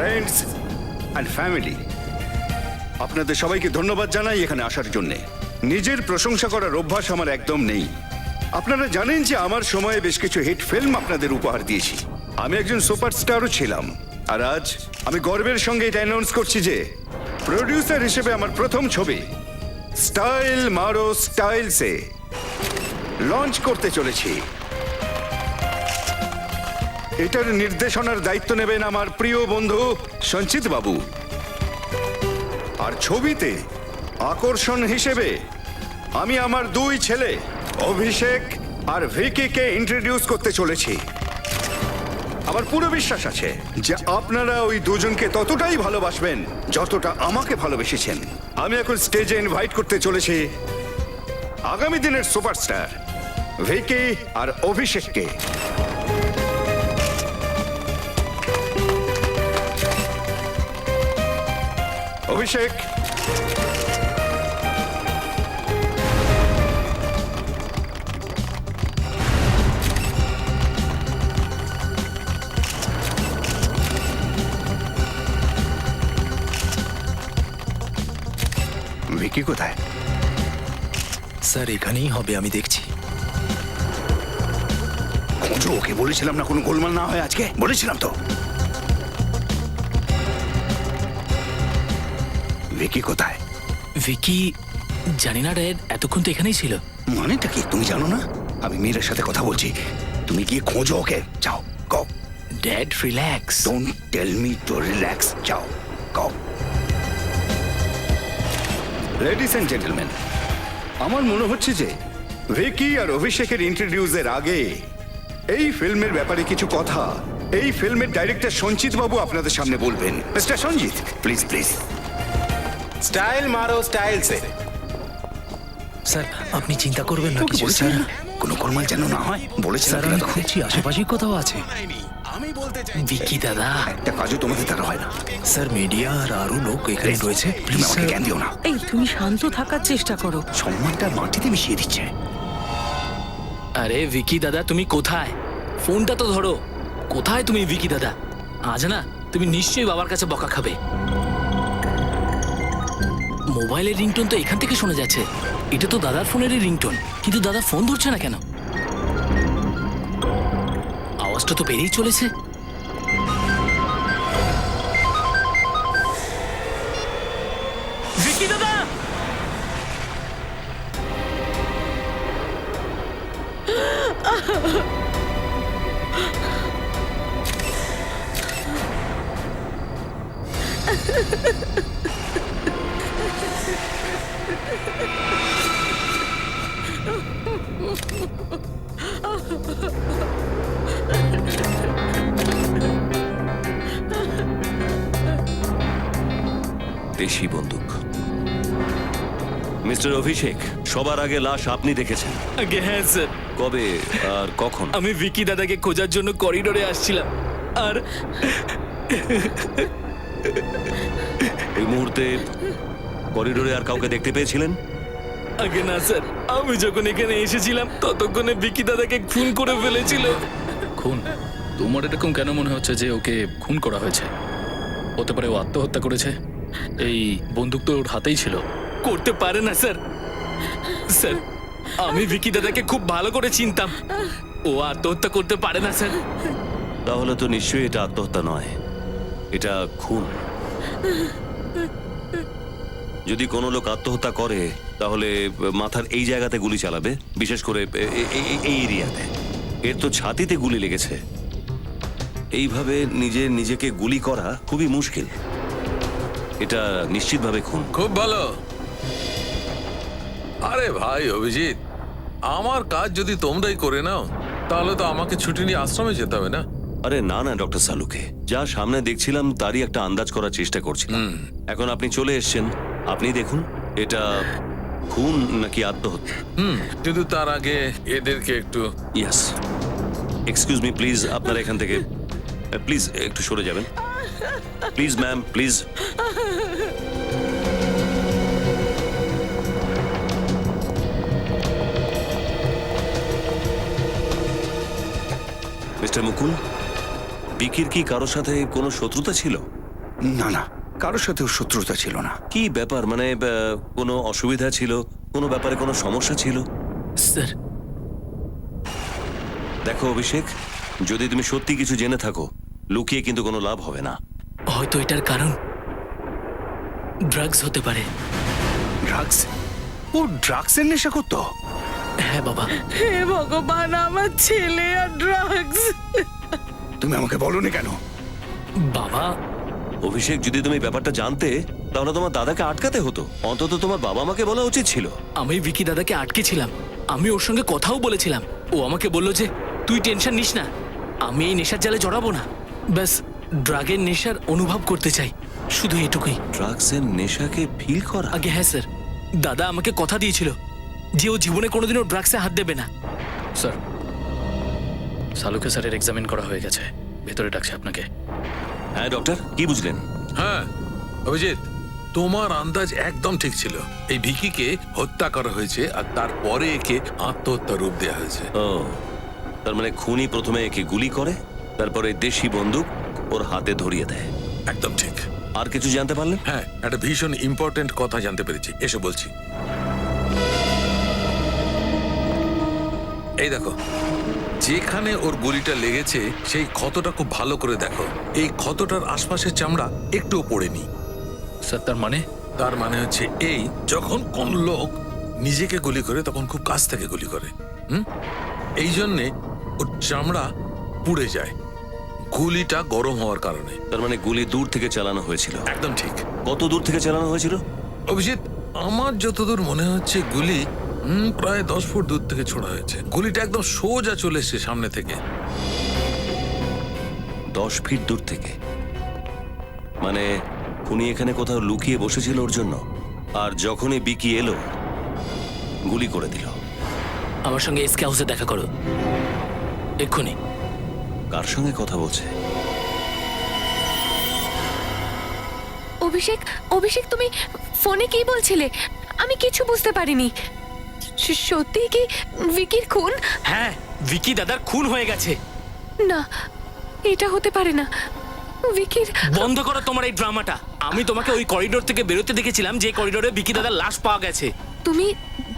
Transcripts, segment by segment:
Friends and family, আপনাদের সবাইকে ধন্যবাদ জানাই এখানে আসার জন্যে। নিজের প্রশংসা করার অভ্যাস আমার একদম নেই। আপনারা জানেন যে আমার সময়ে বেশ কিছু হিট ফিল্ম আপনাদের উপহার দিয়েছি। আমি একজন সুপারস্টারও ছিলাম। আর আজ আমি গর্বের সঙ্গে এটা অ্যানাউন্স করছি যে প্রোডিউসার হিসেবে আমার প্রথম ছবি স্টাইল মারো স্টাইলসে লঞ্চ করতে চলেছি। এটার নির্দেশনার দায়িত্ব নেবেন আমার প্রিয় বন্ধু সঞ্চিত বাবু। আর ছবিতে আকর্ষণ হিসেবে আমি আমার দুই ছেলে অভিষেক আর ভিকিকে ইন্ট্রোডিউস করতে চলেছি। আমার পুরো বিশ্বাস আছে যে আপনারা ওই দুজনকে ততটাই ভালোবাসবেন যতটা আমাকে ভালোবেসেছেন। আমি এখন স্টেজে ইনভাইট করতে চলেছি আগামী দিনের সুপারস্টার ভিকি আর অভিষেককে। অভিষেক, ভিকি কোথায়? স্যার এখানেই হবে, আমি দেখছি। খোঁজো ওকে, বলেছিলাম না কোনো গোলমাল না হয় আজকে, বলেছিলাম তো। ভিকি কোথায়? ভিকি জানি না ড্যাড, এতক্ষণ তো এখানেই ছিল। মানেটা কি তুমি জানো না? আমি মীরের সাথে কথা বলছি, তুমি গিয়ে খোঁজো ওকে। যাও, go. Dad relax. Don't tell me to relax, যাও, গো। লেডিস এন্ড জেন্টলম্যান, আমার মনে হচ্ছে যে ভিকি আর অভিষেকের ইন্ট্রোডিউসের আগে এই ফিল্মের ব্যাপারে কিছু কথা এই ফিল্মের ডাইরেক্টর সঞ্চিত বাবু আপনাদের সামনে বলবেন। Mister Sanjit, please please. Style মারো স্টাইল সে। স্যার আপনি চিন্তা করবেন না তোকে কিছু। বলেছিলাম স্যার না, কোনো গোলমাল যেন না হয়, বলেছিলাম স্যার না আমি তোকে? খুঁজছি, আশেপাশেই কোথাও আছে। আমি বলতে চাই ভিকি দাদা। একটা কাজও তোমাদের দ্বারা হয় না। স্যার মিডিয়া আর আরো লোক এখানে রয়েছে, তুমি প্লিজ আমাকে স্যার। জ্ঞান দিও না। এই তুমি শান্ত থাকার চেষ্টা করো। সম্মানটা মাটিতে মিশিয়ে দিচ্ছে। আরে ভিকি দাদা তুমি কোথায়? ফোনটা তো ধরো। কোথায় তুমি ভিকি দাদা? আজ না তুমি নিশ্চয়ই বাবার কাছে বকা খাবে। মোবাইলের রিংটোন তো এখান থেকে শোনা যাচ্ছে। এটা তো দাদার ফোনেরই রিংটোন, কিন্তু দাদা ফোন ধরছে না কেন? আওয়াজটা তো বেরিয়েই চলেছে। ভিকি দাদা! দেশি বন্দুক। মিস্টার অভিষেক, সবার আগে লাশ আপনি দেখেছেন। আগে হ্যাঁ স্যার। কবে আর কখন? আমি ভিকি দাদাকে খোঁজার জন্য করিডোরে আসছিলাম, আর ওই মুহূর্তে করিডোরে আর কাউকে দেখতে পেয়েছিলেন? আগে না স্যার, আমি যখন এখানে এসেছিলাম ততক্ষণে ভিকি দাদাকে খুন করে ফেলেছিল। খুন? তোমার এরকম কেন মনে হচ্ছে যে ওকে খুন করা হয়েছে? হতে পারে ও আত্মহত্যা করেছে। এই বন্দুক তো ওর হাতেই ছিল। করতে পারে না স্যার। স্যার আমি ভিকি দাদাকে খুব ভালো করে চিনতাম। ও আত্মহত্যা করতে পারে না স্যার। তাহলে তো নিশ্চয়ই এটা আত্মহত্যা নয়, এটা খুন। যদি কোনো লোক আত্মহত্যা করে তাহলে মাথার এই জায়গাতে গুলি চালাবে, বিশেষ করে এই এরিয়াতে। এর তো ছাতিতে গুলি লেগেছে। এইভাবে নিজেকে গুলি করা খুবই মুশকিল। এটা নিশ্চিতভাবে খুন। খুব ভালো। আরে ভাই অভিজিৎ, আমার কাজ যদি তোমরাই করে নাও তাহলে তো আমাকে ছুটি নিয়ে আশ্রমে যেতে হবে না? আরে না না ডক্টর সালুকে, যা সামনে দেখছিলাম তারই একটা আন্দাজ করার চেষ্টা করছিলাম। এখন আপনি চলে এসেছেন, আপনি দেখুন এটা খুন নাকি আত্মহত্যা। কিন্তু তার আগে এদেরকে একটু। ইয়েস, এক্সকিউজ মি প্লিজ, আপনারা এখান থেকে প্লিজ একটু সরে যাবেন। Please ma'am, please. মিস্টার মুকুল, বিকির কি কারোর সাথে কোনো শত্রুতা ছিল? না না, কারোর সাথেও শত্রুতা ছিল না। কি ব্যাপার, মানে কোনো অসুবিধা ছিল, কোনো ব্যাপারে কোনো সমস্যা ছিল? স্যার, দেখো অভিষেক, যদি তুমি সত্যি কিছু জেনে থাকো, লুকিয়ে কিন্তু কোনো লাভ হবে না। হয়তো এটার কারণ ড্রাগস হতে পারে। ড্রাগস? ও ড্রাগসের নেশা করতো? হ্যাঁ বাবা। হে ভগবান, আমার ছেলে আর ড্রাগস! তুমি আমাকে বলনি কেন? বাবা, অভিষেক, যদি তুমি ব্যাপারটা জানতে তাহলে তোমার দাদাকে আটকাতে হতো। অন্তত তোমার বাবা মাকে বলা উচিত ছিল। আমি ভিকি দাদাকে আটকেছিলাম, আমি ওর সঙ্গে কথাও বলেছিলাম। ও আমাকে বলল যে তুই টেনশন নিস না, আমি এই নেশার জালে জড়াবো না। ব্যাস ড্রাগের নেশার অনুভব করতে চাই, শুধু এটুকুই। ড্রাগসের নেশাকে ফিল করা? আগে হ্যাঁ স্যার, দাদা আমাকে কথা দিয়েছিল যে ও জীবনে কোনোদিনও ড্রাগসে হাত দেবে না। স্যার, সালুকে স্যারের এক্সামিন করা হয়ে গেছে, ভেতরে ডাকছে আপনাকে। হ্যাঁ ডক্টর, কি বুঝলেন? হ্যাঁ অভিজিৎ, তোমার আন্দাজ একদম ঠিক ছিল। এই ভিকিকে হত্যা করা হয়েছে আর তারপরে একে আত্মহত্যা রূপ দেওয়া হয়েছে। ও, তার মানে খুনি প্রথমে একে গুলি করে, তারপরে দেশি বন্দুক ওর হাতে ধরিয়ে দেয়। একদম ঠিক। আর কিছু জানতে পারলেন? হ্যাঁ, একটা ভীষণ ইম্পর্টেন্ট কথা জানতে পেরেছি, এসে বলছি। এই দেখো, যেখানে ওর গুলিটা লেগেছে সেই ক্ষতটা খুব ভালো করে দেখো। এই ক্ষতটার আশপাশের চামড়া একটুও পড়েনি। স্যার, তার মানে? তার মানে হচ্ছে এই, যখন কোন লোক নিজেকে গুলি করে তখন খুব কাছ থেকে গুলি করে। এই জন্যে ওর চামড়া পুড়ে যায়, গুলিটা গরম হওয়ার কারণে। তার মানে গুলি দূর থেকে চালানো হয়েছিল। একদম ঠিক। কত দূর থেকে চালানো হয়েছিল? অভিজিৎ, আমার যতদূর মনে হচ্ছে গুলি প্রায় 10 ফুট দূর থেকে ছোড়া হয়েছে। গুলিটা একদম সোজা চলে এসেছে সামনে থেকে। 10 ফিট দূর থেকে? মানে খুনি এখানে কোথাও লুকিয়ে বসেছিল ওর জন্য, আর যখনই বিকি এলো গুলি করে দিল। আমার সঙ্গে এসকে হাউসে দেখা করো এক্ষুনি। কার সঙ্গে কথা বলছে? অভিষেক, অভিষেক, তুমি ফোনে কি বলছিলে? আমি কিছু বুঝতে পারিনি। সত্যি কি ভিকির খুন? হ্যাঁ, ভিকি দাদার খুন হয়ে গেছে। না, এটা হতে পারে না। ভিকির... বন্ধ করো তোমার এই ড্রামাটা। আমি তোমাকে ওই করিডোর থেকে বেরোতে দেখেছিলাম, যে করিডোরে ভিকি দাদার লাশ পাওয়া গেছে। তুমি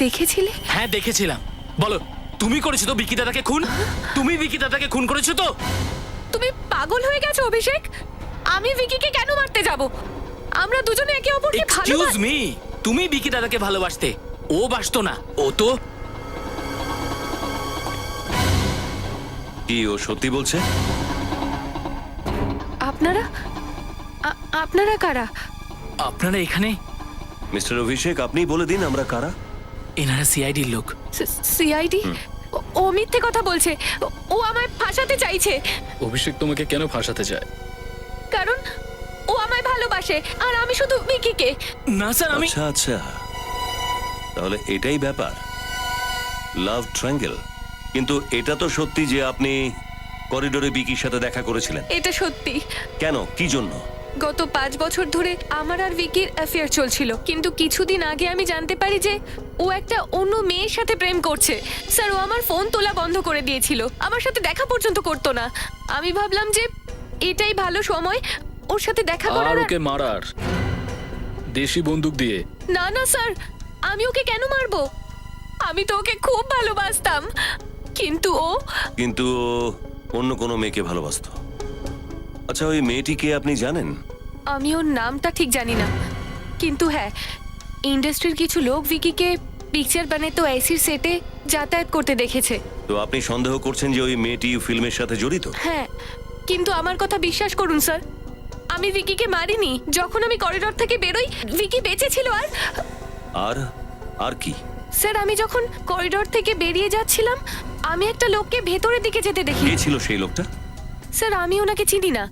দেখেছিলে? হ্যাঁ দেখেছিলাম। বলো, তুমি করেছো তো ভিকি দাদাকে খুন? তুমি ভিকি দাদাকে খুন করেছো তো? তুমি পাগল হয়ে গেছো অভিষেক। আমি ভিকিকে কেন মারতে যাব? আমরা দুজনে একে অপরকে এক্সকিউজ ভালোবাসি। মি, তুমি ভিকি দাদাকে ভালোবাসতে, ও বাসতো না। ও তো... কি ও সত্যি বলছে? আপনারা আপনারা কারা? আপনারা এখানে? মিস্টার অভিষেক, আপনি বলে দিন আমরা কারা। এনারা সিআইডির লোক। সিআইডি? ও মিথ্যে কথা বলছে। ও আমায় ফাঁসাতে চাইছে। অভিষেক তোমাকে কেন ফাঁসাতে চায়? কারণ ও আমায় ভালোবাসে আর আমি শুধু ভিকিকে। না স্যার, আমি... আচ্ছা আচ্ছা, তাহলে এটাই ব্যাপার, লাভ ট্রায়াঙ্গেল। কিন্তু এটা তো সত্যি যে আপনি করিডোরে বিকির সাথে দেখা করেছিলেন। এটা সত্যি। কেন, কি জন্য? গত 5 বছর ধরে আমার আর ভিকির অ্যাফেয়ার চলছিল, কিন্তু কিছুদিন আগে আমি জানতে পারি যে ও একটা অন্য মেয়ের সাথে প্রেম করছে। স্যার, ও আমার ফোন তোলা বন্ধ করে দিয়েছিল, আমার সাথে দেখা পর্যন্ত করতো না। আমি ভাবলাম যে এটাই ভালো সময় ওর সাথে দেখা আর করার। ওকে মারার, দেশি বন্দুক দিয়ে? না না স্যার, আমি ওকে কেন মারবো? আমি তো ওকে খুব ভালোবাসতাম, কিন্তু ও... কিন্তু অন্য কোনো মেয়েকে ভালোবাসতো। আচ্ছা, ওই মেয়েটিকে আপনি জানেন? আমি ওর নামটা ঠিক জানি না, কিন্তু হ্যাঁ, ইন্ডাস্ট্রির কিছু লোক ভিকিকে পিকচার বানাতো এসির সেটে যাতায়াত করতে দেখেছে। তো আপনি সন্দেহ করছেন যে ওই মেয়েটি ফিল্মের সাথে জড়িত? হ্যাঁ, কিন্তু আমার কথা বিশ্বাস করুন স্যার, আমি ভিকিকে মারিনি। যখন আমি করিডোর থেকে বেরোই, ভিকি বেঁচে ছিল। আর আর কি? স্যার, আমি যখন করিডোর থেকে বেরিয়ে যাচ্ছিলাম, আমি একটা লোককে ভেতরের দিকে যেতে দেখি। কে ছিল সেই লোকটা? স্যার, আমি ওনাকে চিনি না,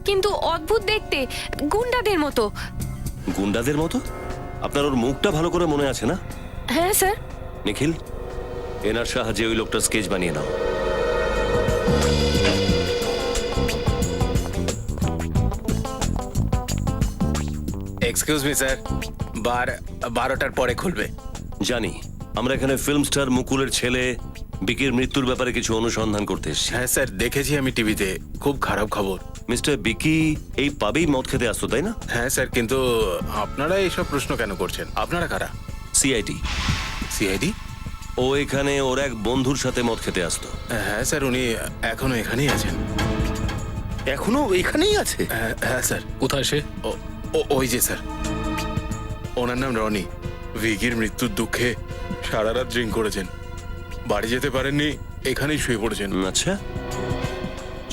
কিন্তু অদ্ভুত দেখতে, গুন্ডাদের মতো। গুন্ডাদের মতো? আপনার ওর মুখটা ভালো করে মনে আছে না? হ্যাঁ স্যার। নিখিল, এনার সাহায্যে ওই লোকটার স্কেচ বানিয়ে নাও। এক্সকিউজ মি স্যার, 12টার পরে খুলবে। জানি, আমরা এখানে ফিল্ম স্টার মুকুলের ছেলে বিকির মৃত্যুর ব্যাপারে কিছু অনুসন্ধান করতে এসেছি। হ্যাঁ স্যার, দেখেছি আমি টিভিতে, খুব খারাপ খবর। মিস্টার বিকি এই পাবেই মদ খেতে আসতো তাই না? হ্যাঁ স্যার, কিন্তু আপনারা এইসব প্রশ্ন কেন করছেন? আপনারা কারা? সিআইডি। সিআইডি? ও এখানে ওর এক বন্ধুর সাথে মদ খেতে আসতো। হ্যাঁ স্যার, উনি এখনো এখানেই আছেন। এখনো এখানেই আছে? হ্যাঁ স্যার। কোথায় সে? ওই যে স্যার, ওনার নাম রনি। ভিকির মৃত্যুর দুঃখে সারা রাত ড্রিঙ্ক করেছেন, বাড়ি যেতে পারেননি, এখানেই শুয়ে পড়েছেন। আচ্ছা,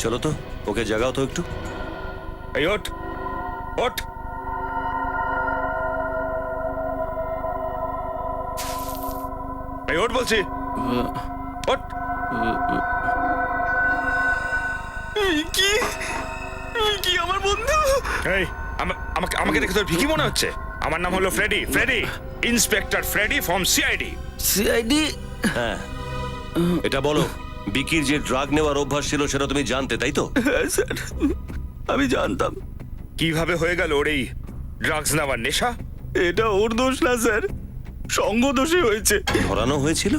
চলো তো ওকে জাগাও তো একটু। এই ওঠ, ওঠ। এই ওঠ বলছি, ওঠ। কি কি আমার বন্ধু? এই আমাকে আমাকে দেখে তোর ভিকি মনে হচ্ছে? আমার নাম হলো Freddy, Freddy, inspector Freddy from CID. CID? হ্যাঁ, এটা বলো, বিকির যে ড্রাগ নেওয়ার অভ্যাস ছিল সেটা তুমি জানতে তাই তো? হ্যাঁ স্যার, আমি জানতাম। কিভাবে হয়ে গেল ওর এই ড্রাগস নেওয়ার নেশা? এটা ওর দোষ না স্যার, সঙ্গ দোষে হয়েছে। ধরানো হয়েছিল?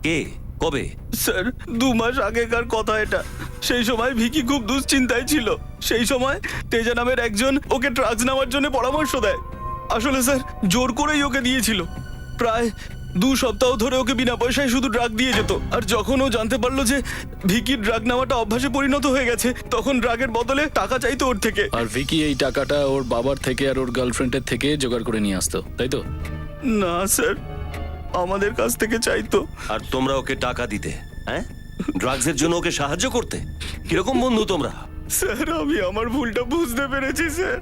কে, কবে? স্যার 2 মাস আগেকার কথা এটা। সেই সময় ভিকি খুব দুশ্চিন্তায় ছিল। সেই সময় তেজা নামের একজন ওকে ড্রাগস নেওয়ার জন্য পরামর্শ দেয়। আসলে স্যার জোর করেই ওকে দিয়েছিল। প্রায় 2 সপ্তাহ ধরে ওকে বিনা পয়সায় শুধু ড্রাগ দিয়ে যেত। আর যখন ও জানতে পারলো যে ভিকির ড্রাগ নেওয়াটা অভ্যাসে পরিণত হয়ে গেছে, তখন ড্রাগের বদলে টাকা চাইতো ওর থেকে। আর ভিকি এই টাকাটা ওর বাবার থেকে আর ওর গার্লফ্রেন্ডের থেকে জোগাড় করে নিয়ে আসতো তাই তো? না স্যার, আমাদের কাছ থেকে চাইতো। আর তোমরা ওকে টাকা দিতে? হ্যাঁ, ড্রাগসের জন্য ওকে সাহায্য করতে? কিরকম বন্ধু তোমরা? স্যার আমি আমার ভুলটা বুঝতে পেরেছি স্যার।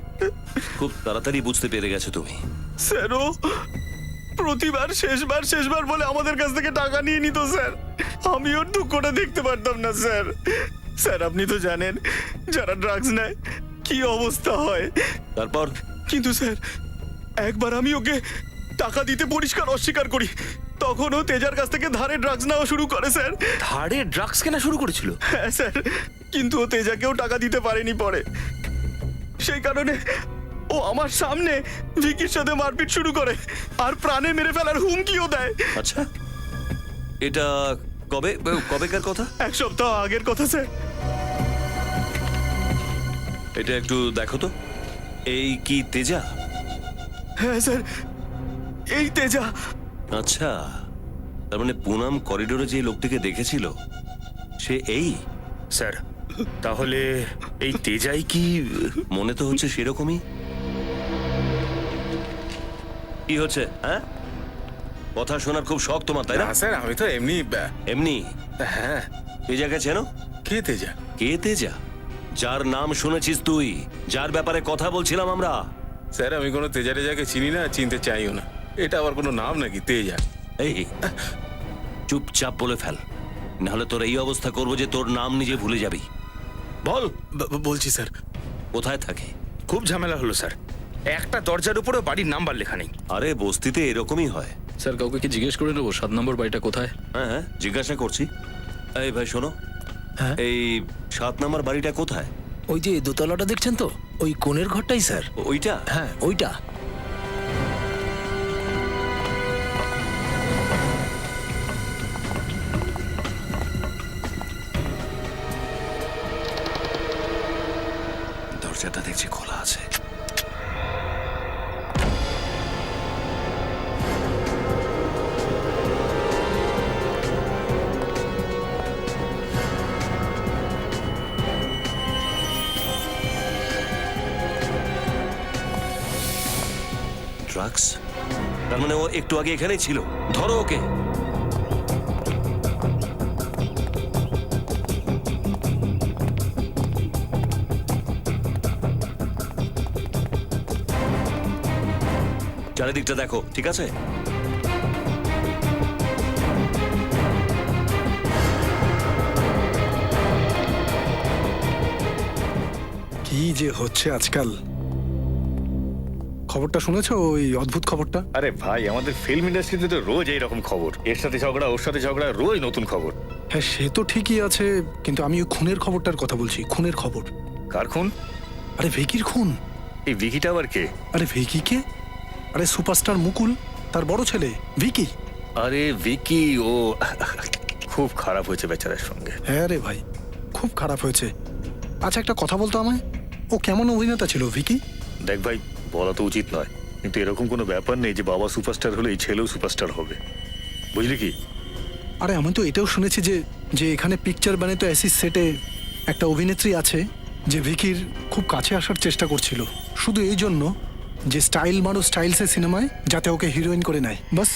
খুব তাড়াতাড়ি বুঝতে পেরে গেছো তুমি। স্যার ও প্রতিবার শেষবার বলে আমাদের কাছ থেকে টাকা নিয়ে নিত স্যার। আমি ওর দুঃখটা দেখতে পারতাম না স্যার। স্যার আপনি তো জানেন যারা ড্রাগস নেয় কি অবস্থা হয়। তারপর? কিন্তু স্যার একবার আমি ওকে টাকা দিতে পরিষ্কার অস্বীকার করি, তখন ও তেজার কাছ থেকে ধারে ড্রাগস নেওয়া শুরু করে স্যার। ধারে ড্রাগস কেনা শুরু করেছিল? হ্যাঁ স্যার, কিন্তু ও তেজাকেও টাকা দিতে পারেনি পরে। সেই কারণে ও আমার সামনে ভিকির সাথে মারপিট শুরু করে আর প্রাণে মেরে ফেলার হুমকিও দেয়। আচ্ছা, এটা কবেকার কথা? 1 সপ্তাহ আগের কথা স্যার। এটা একটু দেখো তো। এই কি তেজা? হ্যাঁ স্যার, এই তেজা। আচ্ছা, তার মানে পুনাম করিডোরে যে লোকটিকে দেখেছিল সে এই? স্যার তাহলে এই তেজাই কি? মনে তো হচ্ছে সেরকমই। কি হচ্ছে? হ্যাঁ, কথা শোনার খুব শখ তোমার তাই না? না স্যার, আমি তো এমনি এমনি? হ্যাঁ। তেজাকে চেনো? কে তেজা? কে তেজা? যার নাম শুনেছিস তুই, যার ব্যাপারে কথা বলছিলাম আমরা। স্যার আমি কোনো তেজা টেজাকে চিনি না, চিনতে চাইও না। এটা আবার কোনো নাম নাকি তেজা? এই চুপচাপ বলে ফেল, নাহলে তোর এই অবস্থা করবো যে তোর নাম নিজে ভুলে যাবি। বল, বলছি স্যার। কোথায় থাকে? খুব ঝামেলা হলো স্যার, একটা দরজার উপরে বাড়ির নাম্বার লেখা নেই। আরে বস্তিতে এরকমই হয়। স্যার কাউকে কি জিজ্ঞেস করে নেবো 7 নম্বর বাড়িটা কোথায়? হ্যাঁ হ্যাঁ, জিজ্ঞাসা করছি। এই ভাই শোনো, এই 7 নম্বর বাড়িটা কোথায়? ওই যে দোতলাটা দেখছেন তো, ওই কোণের ঘরটাই স্যার। ওইটা? হ্যাঁ ওইটা। দরজাটা দেখছি খোলা আছে। ড্রাগস? তার মানে ও একটু আগে এখানেই ছিল। ধরো ওকে। চারিদিকটা দেখো, ঠিক আছে? কি যে হচ্ছে আজকাল। খবরটা শুনেছো, ওই অদ্ভুত খবরটা? আরে ভাই, আমাদের ফিল্ম ইন্ডাস্ট্রিতে তো রোজ এইরকম খবর, এর সাথে ঝগড়া ওর সাথে ঝগড়া, রোজ নতুন খবর। হ্যাঁ সে তো ঠিকই আছে, কিন্তু আমি ওই খুনের খবরটার কথা বলছি। খুনের খবর। কার খুন? আরে ভিকির খুন। এই ভিকিটা আবার কে? আরে ভিকি কে? আরে সুপারস্টার মুকুল, তার বড় ছেলে ভিকি। আরে ভিকি, ও খুব খারাপ হয়েছে বেচারার সঙ্গে। হ্যাঁ রে ভাই, খুব খারাপ হয়েছে। আচ্ছা একটা কথা বলতো আমায়, ও কেমন অভিনেতা ছিল ভিকি? দেখ ভাই, বলা তো উচিত নয়, কিন্তু এরকম কোনো ব্যাপার নেই যে বাবা সুপারস্টার হলে এই ছেলেও সুপারস্টার হবে, বুঝলি কি? আরে আমি তো এটাও শুনেছি যে যে এখানে পিকচার বানিয়ে তো অ্যাসিস সেটে একটা অভিনেত্রী আছে যে ভিকির খুব কাছে আসার চেষ্টা করছিল, শুধু এই জন্য যে স্টাইল মারো স্টাইলসে সিনেমায় যাতে ওকে হিরোইন করে নেয়, বাস।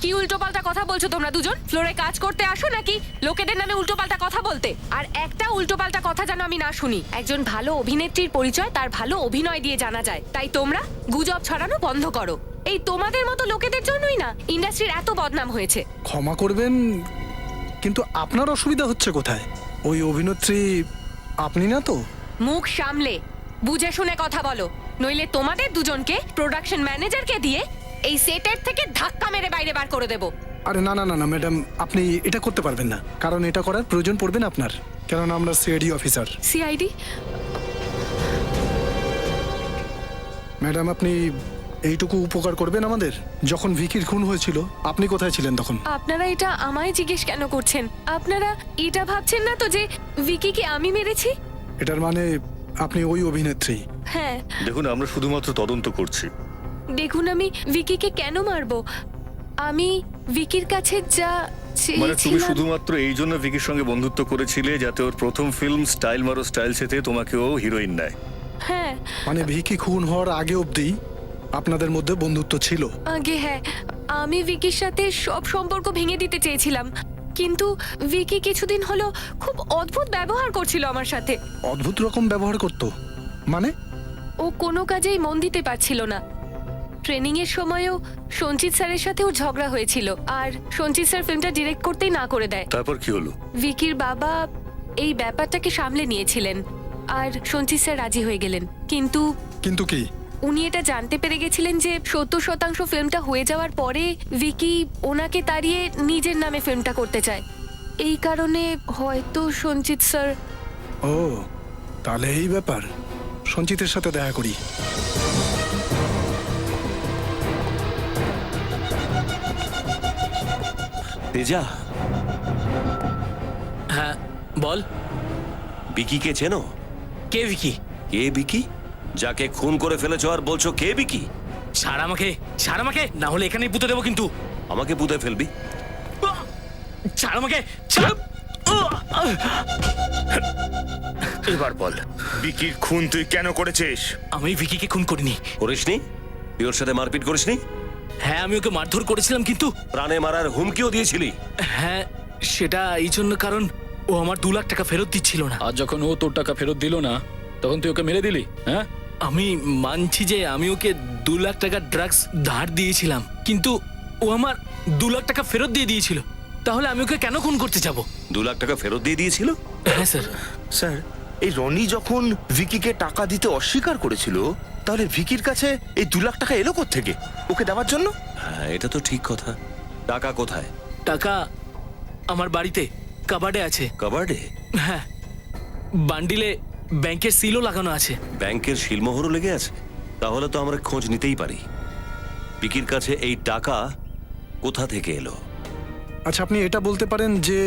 কি উল্টোপাল্টা কথা বলছো তোমরা দুজন? ফ্লোরে কাজ করতে আসো নাকি লোকেদের নামে উল্টোপাল্টা কথা বলতে? আর একটা উল্টোপাল্টা কথা যেন আমি না শুনি। একজন ভালো অভিনেত্রীর পরিচয় তার ভালো অভিনয় দিয়ে জানা যায়, তাই তোমরা গুজব ছড়ানো বন্ধ করো। এই তোমাদের মতো লোকেদের জন্যই না ইন্ডাস্ট্রির এত বদনাম হয়েছে। ক্ষমা করবেন, কিন্তু আপনার অসুবিধা হচ্ছে কোথায়? ওই অভিনেত্রী আপনি না তো? মুখ সামলে বুঝে শুনে কথা বলো, নইলে তোমাদের দুজনকে প্রোডাকশন ম্যানেজারকে দিয়ে এই সেটের থেকে ধাক্কা মেরে বাইরে বার করে দেব। আরে না না না না ম্যাডাম, আপনি এটা করতে পারবেন না, কারণ এটা করার প্রয়োজন পড়বে না আপনার, কেননা আমরা সিআইডি অফিসার। সিআইডি? ম্যাডাম আপনি এইটুকু উপকার করবেন আমাদের? যখন ভিকির খুন হয়েছিল আপনি কোথায় ছিলেন তখন? আপনারা এটা আমায় জিজ্ঞেস কেন করছেন? আপনারা এটা ভাবছেন না তো যে ভিকিকে আমি মেরেছি? এটার মানে আপনি ওই অভিনেত্রী? হ্যাঁ। দেখুন, আমরা শুধুমাত্র তদন্ত করছি। দেখুন, আমি ভিকিকে কেন মারবো? আমি ভিকির কাছে যা মানে তুমি চেয়েছিলাম। শুধুমাত্র এই জন্য ভিকির সঙ্গে বন্ধুত্ব করেছিলে যাতে ওর প্রথম ফিল্ম স্টাইল মারো স্টাইল সেতে তোমাকে ও হিরোইন নেয়? হ্যাঁ। মানে ভিকি খুন হওয়ার আগে অবধি আপনাদের মধ্যে বন্ধুত্ব ছিল? আগে হ্যাঁ, আমি ভিকির সাথে সব সম্পর্ক ভেঙে দিতে চেয়েছিলাম, কিন্তু ভিকি কিছুদিন হলো খুব অদ্ভুত ব্যবহার করছিল আমার সাথে। অদ্ভুত রকম ব্যবহার করতো মানে? ও কোনো কাজেই মন দিতে পারছিল না। ট্রেনিং এর সময়ও সঞ্চিত স্যারের সাথে ওর ঝগড়া হয়েছিল, আর সঞ্চিত স্যার ফিল্মটা ডিরেক্ট করতেই না করে দেয়। তারপর কি হলো? ভিকির বাবা এই ব্যাপারটাকে সামলে নিয়েছিলেন, আর সঞ্চিত স্যার রাজি হয়ে গেলেন। কিন্তু কিন্তু কি? উনি এটা জানতে পেরে গেছিলেন যে 70% ফিল্মটা হয়ে যাওয়ার পরে ভিকি ওনাকে তাড়িয়ে নিজের নামে ফিল্মটা করতে চায়। এই কারণে হয়তো সঞ্চিত স্যার। ও তাহলে এই ব্যাপার, সঞ্চিতের সাথে দেখা করি। তেজা, হ্যাঁ বল। বিকিকে চেনো? কে ভিকি? কে বিকি? যাকে খুন করে ফেলেছো আর বলছো কে বিকি? ছাড় আমাকে, ছাড় আমাকে, না হলে এখানেই পুঁতে দেবো কিন্তু। আমাকে পুঁতে ফেলবি? ছাড় আমাকে, ছাড়। এবার বল, বিকির খুন তুই কেন করেছিস? আমি ভিকিকে খুন করিনি। করিসনি? তুই ওর সাথে মারপিট করিসনি? হ্যাঁ আমি ওকে মারধর করেছিলাম, কিন্তু প্রাণে মারার হুমকিও দিয়েছিলি? হ্যাঁ সেটা এই জন্য কারণ ও আমার 2 লাখ টাকা ফেরত দিচ্ছিল না। আর যখন ও তোর টাকা ফেরত দিল না, তখন তুই ওকে মেরে দিলি? হ্যাঁ, আমি মানছি যে আমি ওকে 2 লাখ টাকা ড্রাগস ধার দিয়েছিলাম, কিন্তু ও আমার 2 লাখ টাকা ফেরত দিয়ে দিয়েছিল। তাহলে আমি ওকে কেন খুন করতে যাব? 2 লাখ টাকা ফেরত দিয়ে দিয়েছিল? হ্যাঁ স্যার। স্যার, এই রনি যখন ভিকিকে টাকা দিতে অস্বীকার করেছিল, তাহলে ভিকির কাছে এই 2 লাখ টাকা এলো কোত্থেকে ওকে দেওয়ার জন্য? হ্যাঁ এটা তো ঠিক কথা। টাকা কোথায়? টাকা আমার বাড়িতে কাবার্ডে আছে। কাবার্ডে? হ্যাঁ, বান্ডিলে ব্যাংকের সিলও লাগানো আছে। ব্যাংকের সিলমোহরও লেগে আছে? তাহলে তো আমরা খোঁজ নিতেই পারি বিকির কাছে এই টাকা কোথা থেকে এলো। আচ্ছা আপনি এটা বলতে পারেন যে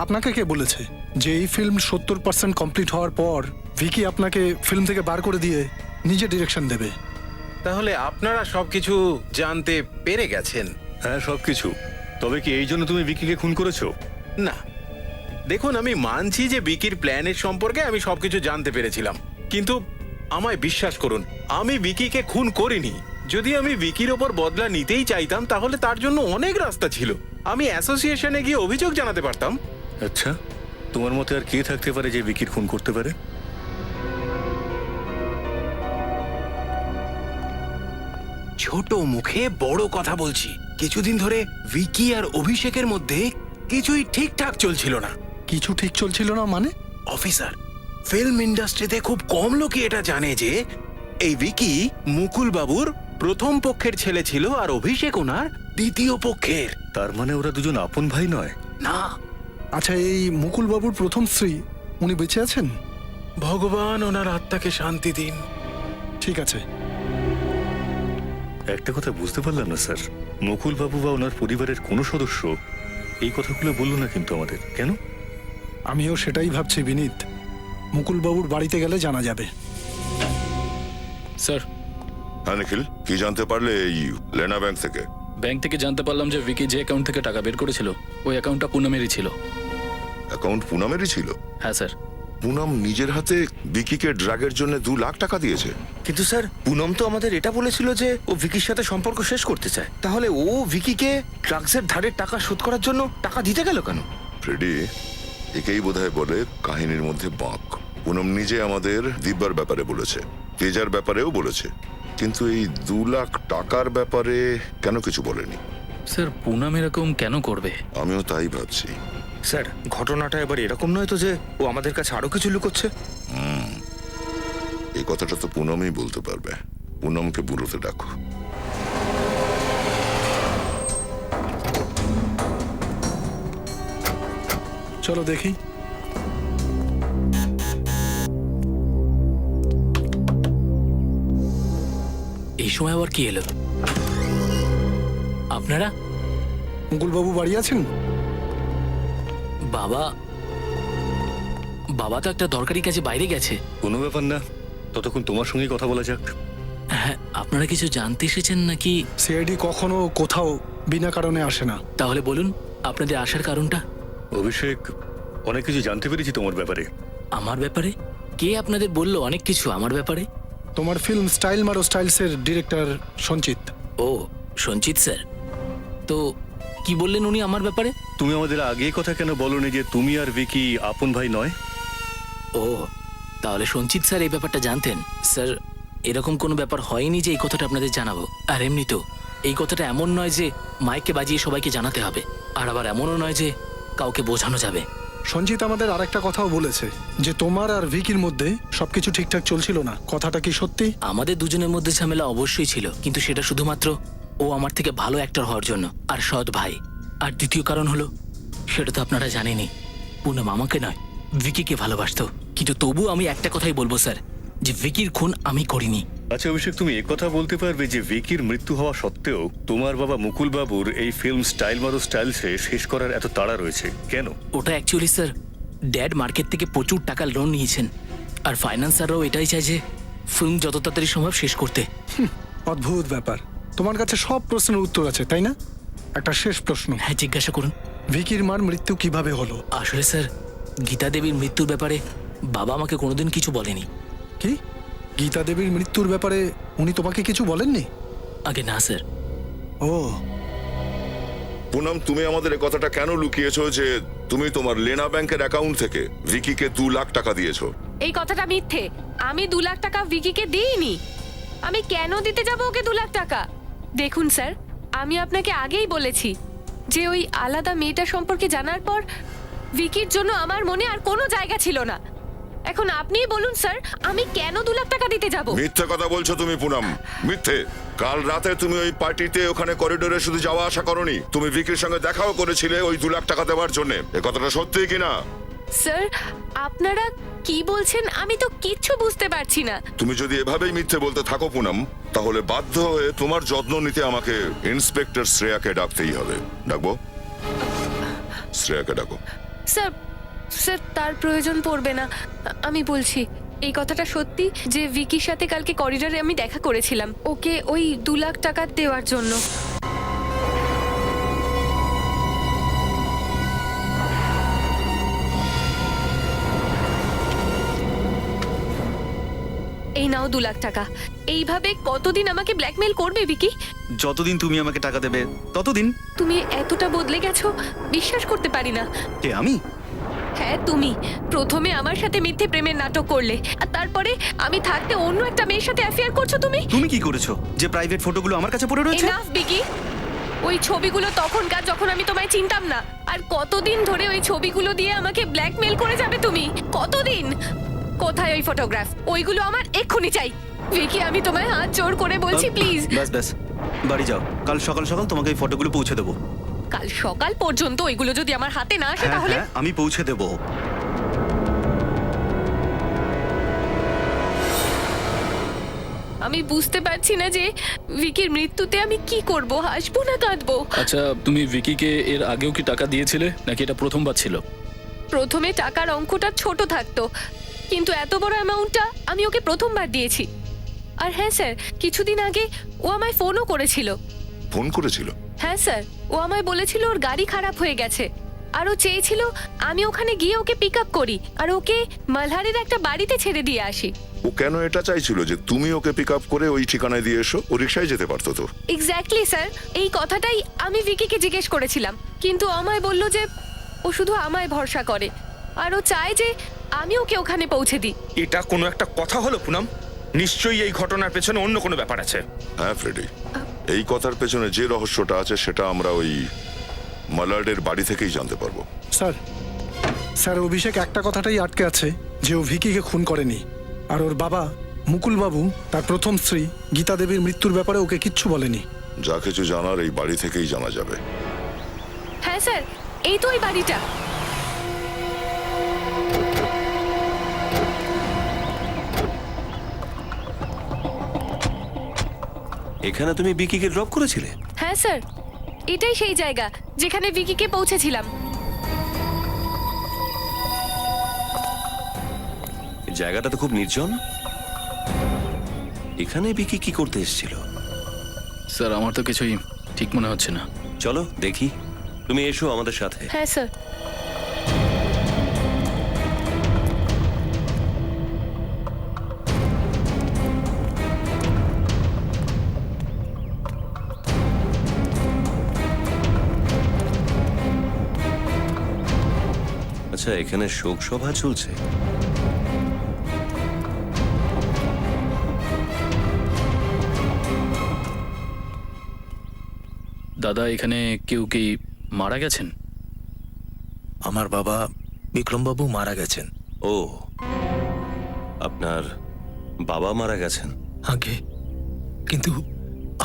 আপনাকে কে বলেছে যে এই ফিল্ম 70% কমপ্লিট হওয়ার পর ভিকি আপনাকে ফিল্ম থেকে বার করে দিয়ে নিজে ডিরেকশন দেবে? তাহলে আপনারা সবকিছু জানতে পেরে গেছেন? হ্যাঁ সবকিছু। তবে কি এই জন্য তুমি ভিকিকে খুন করেছো? না, দেখুন আমি মানছি যে বিকির প্ল্যানের সম্পর্কে আমি সবকিছু জানতে পেরেছিলাম, কিন্তু আমায় বিশ্বাস করুন, আমি বিকিকে খুন করিনি। যদি আমি বিকির ওপর বদলা নিতেই চাইতাম তাহলে তার জন্য অনেক রাস্তা ছিল। আমি অ্যাসোসিয়েশনে গিয়ে অভিযোগ জানাতে পারতাম। আচ্ছা, তোমার মতে আর কে থাকতে পারে যে ভিকির খুন করতে পারে? ছোট মুখে বড় কথা বলছি। কিছুদিন ধরে ভিকি আর অভিষেকের মধ্যে কিছুই ঠিকঠাক চলছিল না। কিছু ঠিক চলছিল না মানে? অফিসার, ফিল্ম ইন্ডাস্ট্রিতে খুব কম লোকই এটা জানে যে এই ভিকি মুকুল বাবুর প্রথম পক্ষের ছেলে ছিল আর অভিষেক ওনার দ্বিতীয় পক্ষের। তার মানে ওরা দুজন আপন ভাই নয়? না। আচ্ছা এই মুকুল বাবুর প্রথম স্ত্রী উনি বেঁচে আছেন? ভগবান ওনার আত্মাকে শান্তি দিন। ঠিক আছে। একটা কথা বুঝতে পারলাম না স্যার, মুকুল বাবু বা ওনার পরিবারের কোনো সদস্য এই কথাগুলো বললো না কিন্তু আমাদের, কেন? আমিও সেটাই ভাবছি বিনীত। মুকুলবাবুর বাড়িতে গেলে জানা যাবে। স্যার, হ্যাঁ নিখিল, কি জানতে পারলে এই লেনা ব্যাংক থেকে? ব্যাংক থেকে জানতে পারলাম যে ভিকি যে অ্যাকাউন্ট থেকে টাকা বের করেছিল ওই অ্যাকাউন্টটা পুনমেরই ছিল। অ্যাকাউন্ট পুনামেরই ছিল? হ্যাঁ স্যার। পুনাম নিজের হাতে ভিকিকে ড্রাগের জন্য 2 লাখ টাকা দিয়েছে। কিন্তু স্যার, পুনম তো আমাদের এটা বলেছিল যে ও ভিকির সাথে সম্পর্ক শেষ করতে চায়। তাহলে ও ভিকিকে ড্রাগসের ধারের টাকা শোধ করার জন্য টাকা দিতে গেল কেন? ফ্রেডি, একেই বোধহয় বলে কাহিনীর মধ্যে বাঁক। পুনম নিজে আমাদের দিব্যার ব্যাপারে বলেছে, তেজার ব্যাপারেও বলেছে, কিন্তু এই 2 লাখ টাকার ব্যাপারে কেন কিছু বলেনি? স্যার, পুনম এরকম কেন করবে? আমিও তাই ভাবছি। স্যার, ঘটনাটা এবার এরকম নয় তো যে ও আমাদের কাছে আরো কিছু লুকোচ্ছে? এই কথাটা তো পুনমই বলতে পারবে। পুনমকে বুড়োতে ডাকো। চলো দেখি। এই সময় আবার কি এলো? আপনারা? মুকুলবাবু বাড়ি আছেন? বাবা বাবা তো একটা দরকারি কাজে বাইরে গেছে। কোনো ব্যাপার না, ততক্ষণ তোমার সঙ্গেই কথা বলা যাক। হ্যাঁ, আপনারা কিছু জানতে এসেছেন নাকি? সিআইডি কখনো কোথাও বিনা কারণে আসে না। তাহলে বলুন আপনাদের আসার কারণটা। অভিষেক, অনেক কিছু জানতে পেরেছি তোমার ব্যাপারে। আমার ব্যাপারে? কে আপনাদের বললো অনেক কিছু আমার ব্যাপারে? তোমার ফিল্ম স্টাইল মারো স্টাইলসের ডিরেক্টর সঞ্চিত। ও, সঞ্চিত স্যার। তো কি বললেন উনি আমার ব্যাপারে? তুমি আমাদের আগে কথা কেন বলনি যে তুমি আর ভিকি আপন ভাই নয়? ও, তাহলে সঞ্চিত স্যার এই ব্যাপারটা জানতেন। স্যার, এরকম কোনো ব্যাপার হয়নি যে এই কথাটা আপনাদের জানাবো। আর এমনি তো এই কথাটা এমন নয় যে মাইকে বাজিয়ে সবাইকে জানাতে হবে, আর আবার এমনও নয় যে কাউকে বোঝানো যাবে। সঞ্জিত আমাদের আরেকটা কথাও বলেছে যে তোমার আর ভিকির মধ্যে সবকিছু ঠিকঠাক চলছিল না। কথাটা কি সত্যি? আমাদের দুজনের মধ্যে ঝামেলা অবশ্যই ছিল, কিন্তু সেটা শুধুমাত্র ও আমার থেকে ভালো অ্যাক্টর হওয়ার জন্য আর সৎ ভাই। আর দ্বিতীয় কারণ হলো, সেটা তো আপনারা জানেনই, পুনম আমাকে নয় ভিকিকে ভালোবাসতো। কিন্তু তবু আমি একটা কথাই বলবো স্যার, যে ভিকির খুন আমি করিনি। আচ্ছা অভিষেক, তুমি কথা বলতে পারবে যে ভিকির মৃত্যু হওয়া সত্ত্বেও তোমার বাবা মুকুল বাবুর এই ফিল্ম স্টাইল মারো স্টাইলসে শেষ করার এত তাড়া রয়েছে কেন? ওটা অ্যাকচুয়ালি স্যার, ড্যাড মার্কেট থেকে প্রচুর টাকা লোন নিয়েছেন, আর ফাইন্যান্সাররাও এটাই চায় যে ফিল্ম যত তাড়াতাড়ি সম্ভব শেষ করতে। অদ্ভুত ব্যাপার। তোমার কাছে সব প্রশ্নের উত্তর আছে তাই না? একটা শেষ প্রশ্ন। হ্যাঁ, জিজ্ঞাসা করুন। ভিকির মার মৃত্যু কিভাবে হলো? আসলে স্যার, গীতা দেবীর মৃত্যুর ব্যাপারে বাবা আমাকে কোনোদিন কিছু বলেনি। কি? গীতা দেবীর মৃত্যুর ব্যাপারে উনি তোমাকে কিছু বলেননি? আগে না স্যার। ও, পুনম, তুমি আমাদের এই কথাটা কেন লুকিয়েছো যে তুমি তোমার লেনা ব্যাংকের অ্যাকাউন্ট থেকে ভিকিকে 2 লাখ টাকা দিয়েছো? এই কথাটা মিথ্যে। আমি 2 লাখ টাকা ভিকিকে দিইনি। আমি কেন দিতে যাব ওকে 2 লাখ টাকা? দেখুন স্যার, আমি আপনাকে আগেই বলেছি যে ওই আলাদা মেয়েটা সম্পর্কে জানার পর ভিকির জন্য আমার মনে আর কোনো জায়গা ছিল না। এখন আপনিই বলুন স্যার, আমি কেন 2 লাখ টাকা দিতে যাব? মিথ্যে কথা বলছো তুমি পুনম, মিথ্যে। কাল রাতে তুমি ওই পার্টিতে ওখানে করিডোরে শুধু যাওয়া আসা করনি, তুমি ভিকির সঙ্গে দেখাও করেছিলে ওই 2 লাখ টাকা দেওয়ার জন্য। এ কথাটা সত্যি কিনা? স্যার, আপনারা কি বলছেন আমি তো কিচ্ছু বুঝতে পারছি না। তুমি যদি এভাবেই মিথ্যে বলতে থাকো পুনম, তাহলে বাধ্য হয়ে তোমার যত্ন নিতে আমাকে ইন্সপেক্টর শ্রেয়াকে ডাকতেই হবে। ডাকবো? শ্রেয়াকে ডাকো। স্যার, স্যার তার প্রয়োজন পড়বে না। আমি বলছি এই কথাটা সত্যি যে ভিকির সাথে কালকে করিডোরে আমি দেখা করেছিলাম ওকে ওই 2 লাখ টাকা দেওয়ার জন্য। এই নাও 2 লাখ টাকা। এইভাবে কতদিন আমাকে ব্ল্যাকমেল করবে ভিকি? যতদিন তুমি আমাকে টাকা দেবে ততদিন। তুমি এতটা বদলে গেছো, বিশ্বাস করতে পারি না। কে, আমি? হ্যাঁ তুমি। প্রথমে আমার সাথে মিথ্যে প্রেমের নাটক করলে, আর তারপরে আমি থাকতে অন্য একটা মেয়ের সাথে অ্যাফেয়ার করছো তুমি। তুমি কি করেছো যে প্রাইভেট ফটোগুলো আমার কাছে পড়ে রয়েছে? এনাফ বিকি। ওই ছবিগুলো তখনকার, যখন আমি তোমায় চিনতাম না। আর কতদিন ধরে ওই ছবিগুলো দিয়ে আমাকে ব্ল্যাকমেল করে যাবে তুমি? কতদিন? কোথায় ওই ফটোগ্রাফ? ওইগুলো আমার এক্ষুনি চাই। ভিকি, আমি তোমায় হাত জোড় করে বলছি, প্লিজ। ব্যাস ব্যাস, বাড়ি যাও। কাল সকাল সকাল তোমাকে এই ফটোগুলো পৌঁছে দেবো। কাল সকাল পর্যন্ত ওইগুলো যদি আমার হাতে না আসে তাহলে? আমি পৌঁছে দেবো। আমি বুঝতে পারছি না যে ভিকির মৃত্যুতে আমি কি করব, হাসবো না কাঁদবো। আচ্ছা, তুমি ভিকিকে এর আগেও কি টাকা দিয়েছিলে নাকি এটা প্রথমবার ছিল? প্রথমে টাকার অঙ্কটা ছোট থাকতো, কিন্তু এত বড় অ্যামাউন্টটা আমি ওকে প্রথমবার দিয়েছি। আর হ্যাঁ স্যার, কিছুদিন আগে ও আমায় ফোনও করেছিল। ফোন করেছিল? হ্যাঁ স্যার, ও আমায় বলেছিল ওর গাড়ি খারাপ হয়ে গেছে, আর ও চেয়েছিল আমি ওখানে গিয়ে ওকে পিক আপ করি আর ওকে মালহারের একটা বাড়িতে ছেড়ে দিয়ে আসি। ও কেন এটা চাইছিল যে তুমি ওকে পিক আপ করে ওই ঠিকানায় দিয়ে এসো? ও রিক্সায় যেতে পারতো তো। এক্স্যাক্টলি স্যার, এই কথাটাই আমি ভিকিকে জিজ্ঞেস করেছিলাম, কিন্তু আমায় বলল যে ও শুধু আমায় ভরসা করে আর ও চায় যে আমি ওকে ওখানে পৌঁছে দিই। এটা কোনো একটা কথা হলো পুনম? নিশ্চয়ই এই ঘটনার পেছনে অন্য কোনো ব্যাপার আছে। হ্যাঁ ফ্রেডি, এই কথার পেছনে যে রহস্যটা আছে সেটা আমরা ওই মালার্ডের বাড়ি থেকেই জানতে পারবো। স্যার স্যার অভিষেক একটা কথাটাই আটকে আছে যে ও ভিকিকে খুন করেনি, আর ওর বাবা মুকুলবাবু তার প্রথম স্ত্রী গীতা দেবীর মৃত্যুর ব্যাপারে ওকে কিচ্ছু বলেনি। যা কিছু জানার এই বাড়ি থেকেই জানা যাবে। হ্যাঁ স্যার, এই তো ওই বাড়িটা। এখানে তুমি বিকিকে ড্রপ করেছিলে? হ্যাঁ স্যার, এটাই সেই জায়গা যেখানে ভিকিকে পৌঁছেছিলাম। জায়গাটা তো খুব নির্জন। এখানে বিকি কি করতে এসেছিল? স্যার আমার তো কিছুই ঠিক মনে হচ্ছে না। চলো দেখি, তুমি এসো আমাদের সাথে। হ্যাঁ স্যার। আচ্ছা, এখানে শোক সভা চলছে। দাদা, এখানে কেউ কি মারা গেছেন? আমার বাবা বিক্রমবাবু মারা গেছেন। ও, আপনার বাবা মারা গেছেন? আগে কিন্তু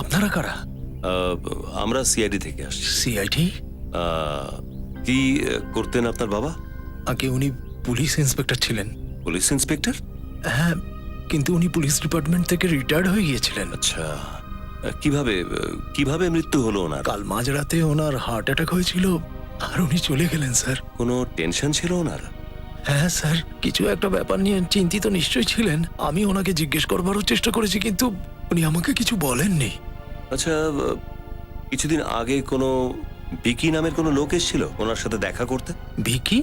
আপনারা কারা? আমরা সিআইডি থেকে আসছি। সিআইডি? কি করতেন আপনার বাবা? আগে উনি পুলিশ ইন্সপেক্টর ছিলেন। Police inspector? হ্যাঁ, কিন্তু উনি পুলিশ ডিপার্টমেন্ট থেকে রিটায়ার্ড হয়ে গিয়েছিলেন। আচ্ছা, কিভাবে কিভাবে মৃত্যু হলো ওনার? কাল মাঝরাতে ওনার হার্ট অ্যাটাক হয়েছিল আর উনি চলে গেলেন স্যার। কোনো টেনশন ছিল ওনার? হ্যাঁ স্যার, কিছু একটা ব্যাপার নিয়ে চিন্তিত নিশ্চয়ই ছিলেন। আমি ওনাকে জিজ্ঞেস করবারও চেষ্টা করেছি, কিন্তু উনি আমাকে কিছু বলেননি। আচ্ছা, কিছুদিন আগে কোনো ভিকি নামের কোনো লোক এসেছিল ওনার সাথে দেখা করতে? ভিকি?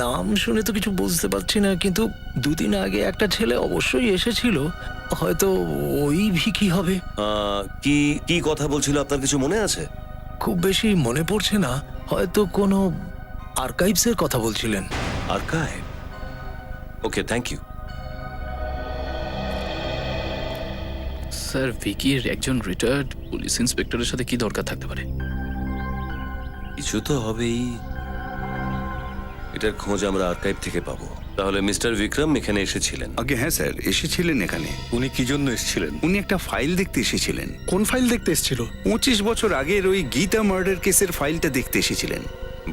নাম শুনে তো কিছু বুঝতে পারছি না, কিন্তু দুদিন আগে একটা ছেলে অবশ্যই এসেছিল, হয়তো ওই ভিকি হবে। কি কি কথা বলছিল আপনার কিছু মনে আছে? খুব বেশি মনে পড়ছে না, হয়তো কোনো আর্কাইভসের কথা বলছিলেন। Archive? Okay, thank you. Sir, ভিকির একজন রিটায়ার্ড পুলিশ ইন্সপেক্টরের সাথে কি দরকার থাকতে পারে? কিছু তো হবেই। এটার খোঁজ আমরা আর্কাইভ থেকে পাবো। তাহলে মিস্টার বিক্রম এখানে এসেছিলেন? আগে হ্যাঁ স্যার, এসেছিলেন এখানে। উনি কি জন্য এসেছিলেন? উনি একটা ফাইল দেখতে এসেছিলেন। কোন ফাইল দেখতে এসেছিল? 25 বছর আগের ওই গীতা মার্ডার কেসের ফাইলটা দেখতে এসেছিলেন।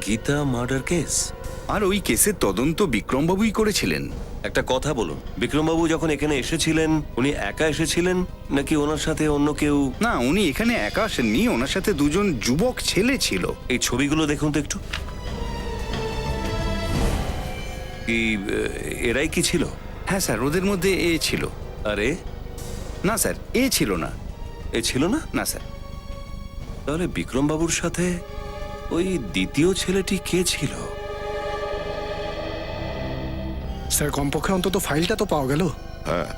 Gita murder case? আর ওই কেসের তদন্ত বিক্রমবাবুই করেছিলেন। একটা কথা বলুন, বিক্রমবাবু যখন এখানে এসেছিলেন উনি একা এসেছিলেন নাকি ওনার সাথে অন্য কেউ? না, উনি এখানে একা আসেননি, ওনার সাথে দুজন যুবক ছেলে ছিল। এই ছবিগুলো দেখুন তো একটু। কি এরাই কি ছিল? হ্যাঁ স্যার, ওদের মধ্যে এ ছিল। আরে না স্যার, এ ছিল না। এ ছিল না? না স্যার। তাহলে বিক্রমবাবুর সাথে ওই দ্বিতীয় ছেলেটি কে ছিল? স্যার কমপক্ষে অন্তত ফাইলটা তো পাওয়া গেল। হ্যাঁ,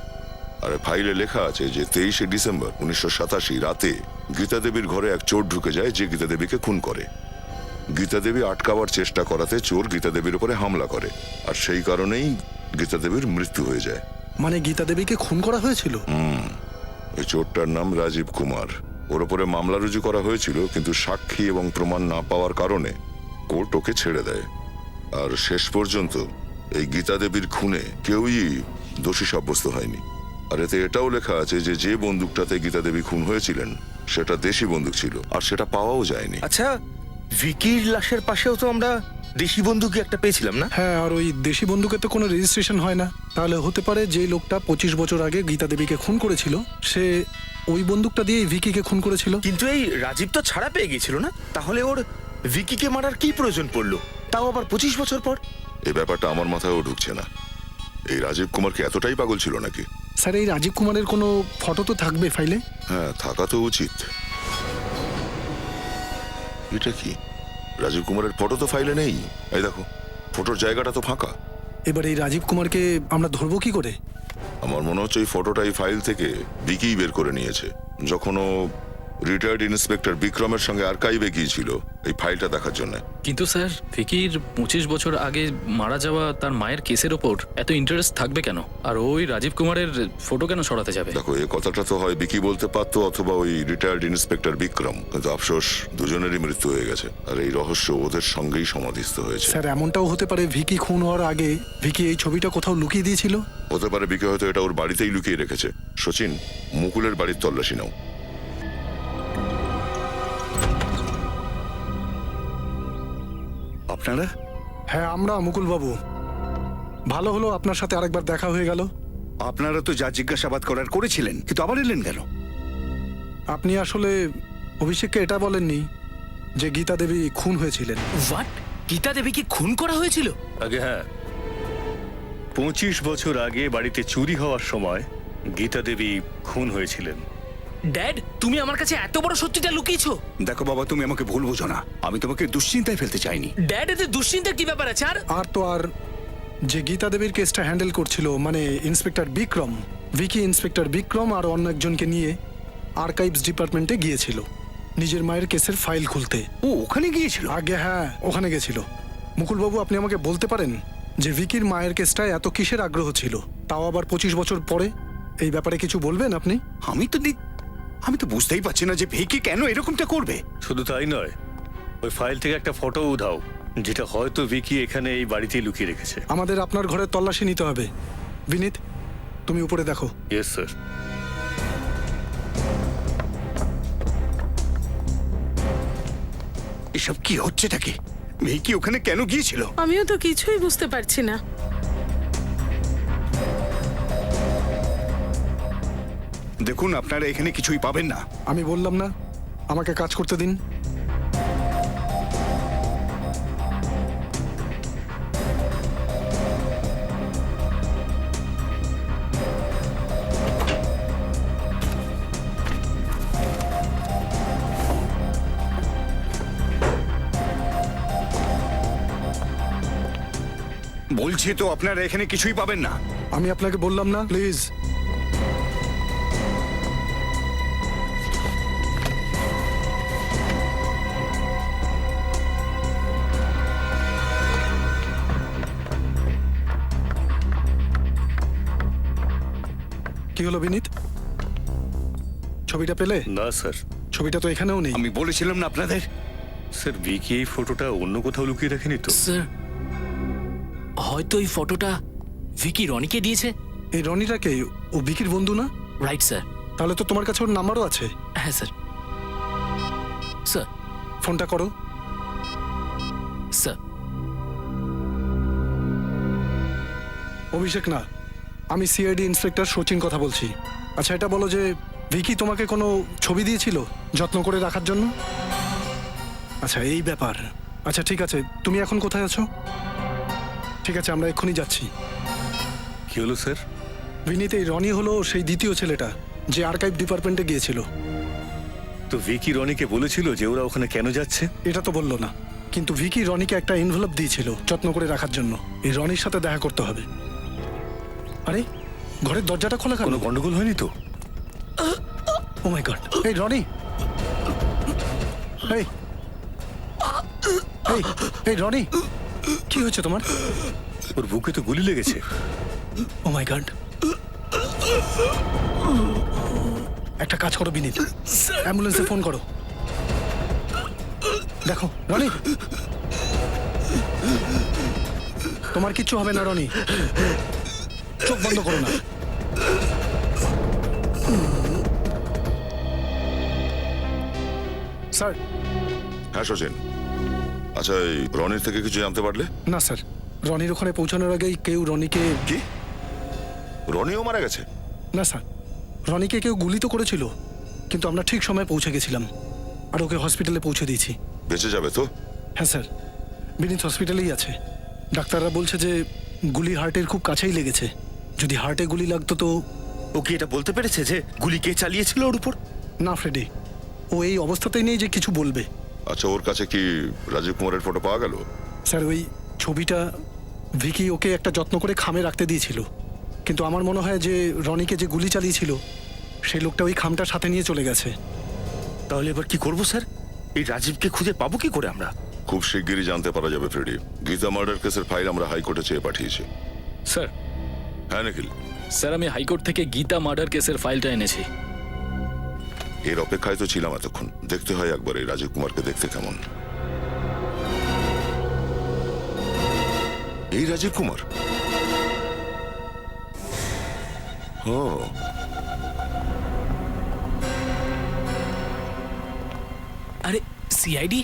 আরে ফাইলে লেখা আছে যে 23শে ডিসেম্বর 1987 রাতে গীতা দেবীর ঘরে এক চোর ঢুকে যায় যে গীতা দেবীকে খুন করে। গীতা দেবী আটকাবার চেষ্টা করাতে চোর গীতা দেবীর উপরে হামলা করে, আর সেই কারণেই গীতা দেবীর মৃত্যু হয়ে যায়। মানে গীতা দেবীকে খুন করা হয়েছিল? ওই চোরটার নাম রাজীব কুমার। ওর উপরে মামলা রুজু করা হয়েছিল, কিন্তু সাক্ষী এবং প্রমাণ না পাওয়ার কারণে কোর্ট ওকে ছেড়ে দেয়। আর শেষ পর্যন্ত এই গীতা দেবীর খুনে কেউই দোষী সাব্যস্ত হয়নি। আর এতে এটাও লেখা আছে যে যে বন্দুকটাতে গীতা দেবী খুন হয়েছিলেন সেটা দেশি বন্দুক ছিল, আর সেটা পাওয়াও যায়নি। আচ্ছা, ভিকির লাশের পাশেও তো আমরা দেশি বন্দুকই একটা পেয়েছিলাম না? হ্যাঁ, আর ওই দেশি বন্দুকের তো কোনো রেজিস্ট্রেশন হয় না। তাহলে হতে পারে যে লোকটা 25 বছর আগে গীতা দেবীকে খুন করেছিল সে ওই বন্দুকটা দিয়ে ভিকিকে খুন করেছিল। কিন্তু এই রাজীব তো ছাড়া পেয়ে গেছিল না, তাহলে ওর ভিকিকে মারার কি প্রয়োজন পড়লো, তাও আবার 25 বছর পর? এই ব্যাপারটা আমার মাথায়ও ঢুকছে না। এই রাজীব কুমার কি এতটাই পাগল ছিল নাকি? স্যার এই রাজীব কুমারের কোনো ফটো তো থাকবে ফাইলে? হ্যাঁ, থাকা তো উচিত। এটা কি? রাজীব কুমারের ফটো তো ফাইলে নেই। এই দেখো, ফটোর জায়গাটা তো ফাঁকা। এবার এই রাজীব কুমারকে আমরা ধরবো কি করে? আমার মনে হচ্ছে এই ফটোটা এই ফাইল থেকে বিকি বের করে নিয়েছে যখন ও রিটায়ার্ড ইন্সপেক্টর বিক্রমের সঙ্গে আর্কাইভে গিয়েছিল এই ফাইলটা দেখার জন্য। কিন্তু স্যার ভিকির 25 বছর আগে মারা যাওয়া তার মায়ের কেসের ওপর এত ইন্টারেস্ট থাকবে কেন? আর ওই রাজীব কুমারের ফটো কেন সরাতে যাবে? দেখো, এই কথাটা তো হয় বিকি বলতে পারতো অথবা ওই রিটায়ার্ড ইন্সপেক্টর বিক্রম, কিন্তু আফসোস দুজনেরই মৃত্যু হয়ে গেছে আর এই রহস্য ওদের সঙ্গেই সমাধিস্থ হয়েছে। স্যার এমনটাও হতে পারে ভিকি খুন হওয়ার আগে ভিকি এই ছবিটা কোথাও লুকিয়ে দিয়েছিল। হতে পারে বিকি হয়তো এটা ওর বাড়িতেই লুকিয়ে রেখেছে। সচিন, মুকুলের বাড়ির তল্লাশি নাও। আপনারা? হ্যাঁ আমরা মুকুল বাবু। ভালো হলো আপনার সাথে আরেকবার দেখা হয়ে গেল। আপনারা তো যা জিজ্ঞাসাবাদ করার করেছিলেন, কিন্তু আবার এলেন কেন? আপনি আসলে অভিষেককে এটা বলেননি যে গীতা দেবী খুন হয়েছিলেন। হোয়াট? গীতা দেবীকে খুন করা হয়েছিল? আগে হ্যাঁ, 25 বছর আগে বাড়িতে চুরি হওয়ার সময় গীতা দেবী খুন হয়েছিলেন। ড্যাড, তুমি আমার কাছে এত বড় সত্যিটা লুকিয়েছো? দেখো বাবা, তুমি আমাকে ভুল বোঝো না। আমি তোমাকে দুশ্চিন্তায় ফেলতে চাইনি। ড্যাড, এতে দুশ্চিন্তার কি ব্যাপার আছে? আর তো আর যে গীতা দেবীর কেসটা হ্যান্ডেল করছিল মানে ইন্সপেক্টর বিক্রম, ভিকি ইন্সপেক্টর বিক্রম আর অন্য একজনকে নিয়ে আর্কাইভস ডিপার্টমেন্টে গিয়েছিল নিজের মায়ের কেসের ফাইল খুলতে। ও ওখানে গিয়েছিল? আগে হ্যাঁ, ওখানে গেছিল। মুকুলবাবু, আপনি আমাকে বলতে পারেন যে ভিকির মায়ের কেসটায় এত কিসের আগ্রহ ছিল, তাও আবার 25 বছর পরে? এই ব্যাপারে কিছু বলবেন আপনি? আমি তো বুঝতেই পারছি না যে ভিকি কেন এরকমটা করবে। শুধু তাই নয়, ওই ফাইল থেকে একটা ফটো উধাও, যেটা হয়তো ভিকি এখানে এই বাড়িতেই লুকিয়ে রেখেছে। আমাদের আপনার ঘরে তল্লাশি নিতে হবে। বিনীত, তুমি উপরে দেখো। Yes sir. এসব কি হচ্ছেটা কি? ভিকি ওখানে কেন গিয়েছিল? আমিও তো কিছুই বুঝতে পারছি না। দেখুন, আপনারা এখানে কিছুই পাবেন না। আমি বললাম না, আমাকে কাজ করতে দিন। বলছি তো আপনারা এখানে কিছুই পাবেন না। আমি আপনাকে বললাম না, প্লিজ। কি হলো বিনীত, ছবিটা পেলে? না স্যার। ছবিটা তো এখানেও নেই। আমি বলেছিলাম না আপনাদের। স্যার, ভিকি এই ফটোটা অন্য কোথাও লুকিয়ে রাখেনি তো? স্যার, হয়তো এই ফটোটা ভিকি রনিকে দিয়েছে। এই রনিটাকে? ও ভিকির বন্ধু না? Right sir. তাহলে তো তোমার কাছে ওর নাম্বারও আছে। হ্যাঁ স্যার। স্যার, ফোনটা করো। স্যার। অভিষেক না, আমি সিআইডি ইন্সপেক্টর সচিন কথা বলছি। আচ্ছা এটা বলো যে ভিকি তোমাকে কোনো ছবি দিয়েছিল যত্ন করে রাখার জন্য? আচ্ছা এই ব্যাপার। আচ্ছা ঠিক আছে, তুমি এখন কোথায় আছো? ঠিক আছে, আমরা এক্ষুনি যাচ্ছি। কি হলো স্যার? বিনীত, এই রনি হলো সেই দ্বিতীয় ছেলেটা যে আর্কাইভ ডিপার্টমেন্টে গিয়েছিল। তো ভিকি রনিকে বলেছিল যে ওরা ওখানে কেন যাচ্ছে? এটা তো বললো না, কিন্তু ভিকি রনিকে একটা এনভেলপ দিয়েছিল যত্ন করে রাখার জন্য। এই রনির সাথে দেখা করতে হবে। আরে ঘরের দরজাটা খোলা কেন? কোনো গন্ডগোল হয়নি তো? ও মাই গড! এই রনি, এই এই এই রনি, কি হয়েছে তোমার? ওর বুকে তো গুলি লেগেছে। ও মাই গড! একটা কাজ করো বিনীত, অ্যাম্বুলেন্সে ফোন করো। দেখো রনি, তোমার কিচ্ছু হবে না রনি, চোখ বন্ধ করো না। স্যার। হ্যাঁ সচিন। আচ্ছা, এই রনির থেকে কিছু জানতে পারলে? না স্যার, রনির ওখানে পৌঁছানোর আগেই কেউ রনিকে... কি? রনিও মারা গেছে? না স্যার, রনিকে কেউ গুলি তো করেছিল, কিন্তু আমরা ঠিক সময়ে পৌঁছে গেছিলাম আর ওকে হসপিটালে পৌঁছে দিয়েছি। বেঁচে যাবে তো? হ্যাঁ স্যার, বিনীত হসপিটালেই আছে। ডাক্তাররা বলছে যে গুলি হার্টের খুব কাছেই লেগেছে। যদি হার্টে গুলি লাগতো তো। ও কি এটা বলতে পেরেছে যে গুলি কে চালিয়েছিল ওর উপর? না ফ্রেডি, ও এই অবস্থাতেই নেই যে কিছু বলবে। আচ্ছা, ওর কাছে কি রাজীব কুমারের ফটো পাওয়া গেল? স্যার, ওই ছবিটা ভিকি ওকে একটা যত্ন করে খামে রাখতে দিয়েছিল, কিন্তু আমার মনে হয় যে রনিকে যে গুলি চালিয়েছিল সেই লোকটা ওই খামটা সাথে নিয়ে চলে গেছে। তাহলে এবার কি করব স্যার? এই রাজীবকে খুঁজে পাবো কি করে আমরা? খুব শিগগিরই জানতে পারা যাবে ফ্রেডি। গীতা মার্ডার কেসের ফাইল আমরা হাইকোর্টে চেয়ে পাঠিয়েছি। স্যার হ্যাঁ নিখিল, স্যার আমি হাইকোর্ট থেকে গীতা মার্ডার কেসের ফাইলটা এনেছি। এর অপেক্ষায় তো ছিলাম এতক্ষণ। দেখতে হয় একবার এই রাজীব কুমারকে দেখতে কেমন। এই রাজীব কুমার? ও, আরে সিআইডি?